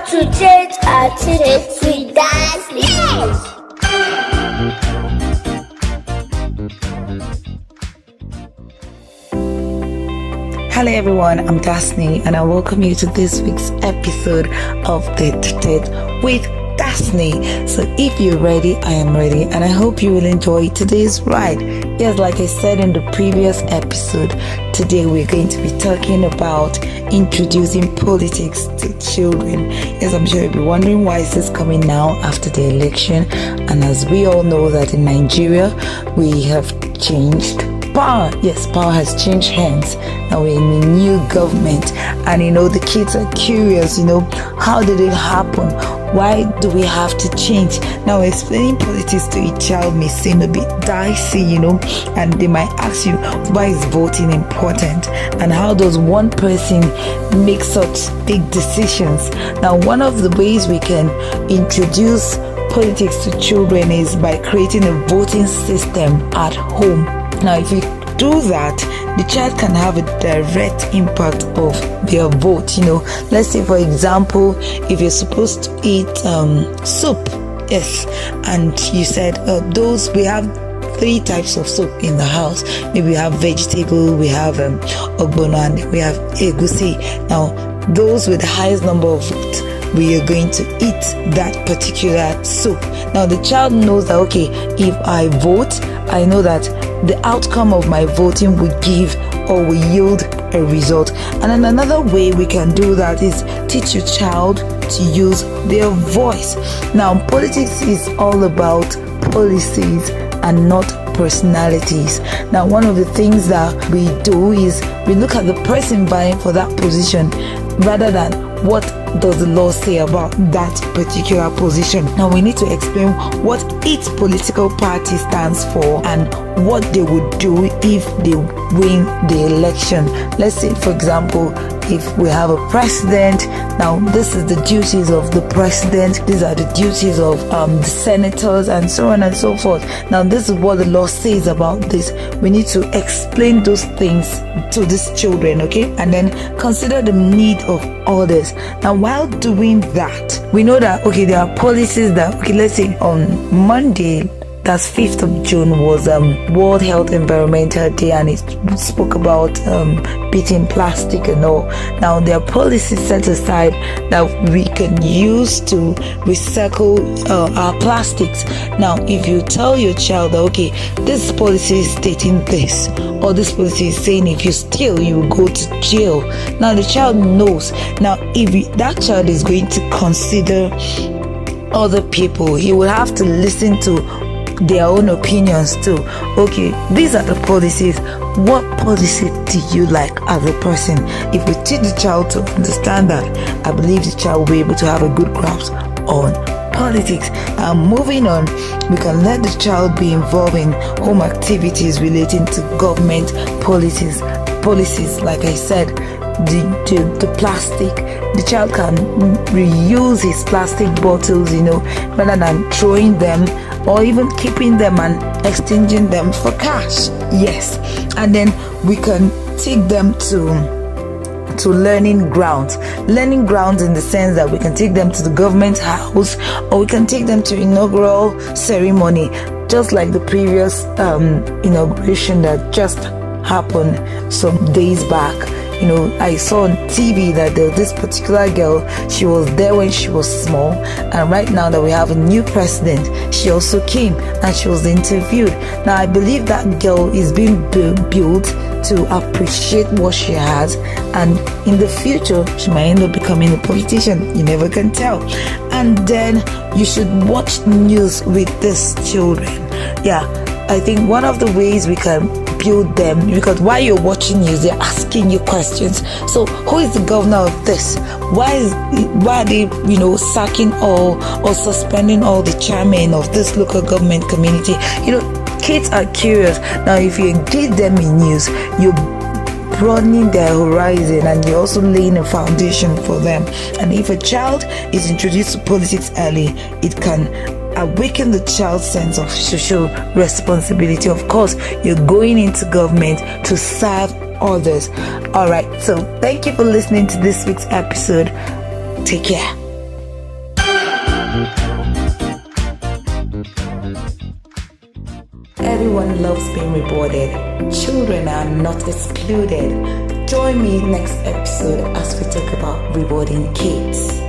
to tete-a-tete with dicey. Hello everyone, I'm Destiny and I welcome you to this week's episode of Tete-a-Tete with Destiny. So if you're ready, I am ready and I hope you will enjoy today's ride. Yes, like I said in the previous episode, today we're going to be talking about introducing politics to children. Yes, I'm sure you'll be wondering why is this coming now after the election, and as we all know that in Nigeria we have changed power. Yes, power has changed hands. Now we're in a new government, and the kids are curious, how did it happen? Why do we have to change? Now explaining politics to a child may seem a bit dicey, and they might ask you, why is voting important? And how does one person make such big decisions? Now one of the ways we can introduce politics to children is by creating a voting system at home. Now, if you do that, the child can have a direct impact of their vote. Let's say, for example, if you're supposed to eat soup, yes, and you said we have 3 types of soup in the house. Maybe we have vegetable, we have ogbono, and we have egusi. Now, those with the highest number of votes, we are going to eat that particular soup. Now the child knows that, okay, if I vote, I know that the outcome of my voting will give or will yield a result. And then another way we can do that is teach your child to use their voice. Now politics is all about policies and not personalities. Now one of the things that we do is we look at the person vying for that position rather than what does the law say about that particular position. Now we need to explain what each political party stands for and what they would do if they win the election. Let's say, for example, if we have a president, now this is the duties of the president, these are the duties of the senators, and so on and so forth. Now this is what the law says about this. We need to explain those things to these children, okay? And then consider the need of others. Now while doing that, we know that, okay, there are policies that, okay, let's say on Monday, that's 5th of June, was World Health Environmental Day, and it spoke about beating plastic and all. Now there are policies set aside that we can use to recycle our plastics. Now if you tell your child that, okay, this policy is stating this, or this policy is saying if you steal you will go to jail, now the child knows. Now if that child is going to consider other people, he will have to listen to their own opinions too. Okay, these are the policies. What policy do you like as a person? If we teach the child to understand that, I believe the child will be able to have a good grasp on politics. And moving on, we can let the child be involved in home activities relating to government policies. Like I said, the plastic, the child can reuse his plastic bottles, rather than throwing them or even keeping them and exchanging them for cash. Yes, and then we can take them to learning grounds in the sense that we can take them to the government house, or we can take them to inaugural ceremony, just like the previous inauguration that just happened some days back. I saw on TV that this particular girl, she was there when she was small, and right now that we have a new president, she also came and she was interviewed. Now I believe that girl is being built to appreciate what she has, and in the future she might end up becoming a politician. You never can tell. And then you should watch news with these children. Yeah, I think one of the ways we can build them, because while you're watching news, they're asking you questions. So who is the governor of this? Why are they sacking or suspending all the chairmen of this local government community? Kids are curious. Now if you engage them in news, you're broadening their horizon and you're also laying a foundation for them. And if a child is introduced to politics early, it can awaken the child's sense of social responsibility. Of course, you're going into government to serve others. All right, so thank you for listening to this week's episode. Take care. Everyone loves being rewarded. Children are not excluded. Join me next episode as we talk about rewarding kids.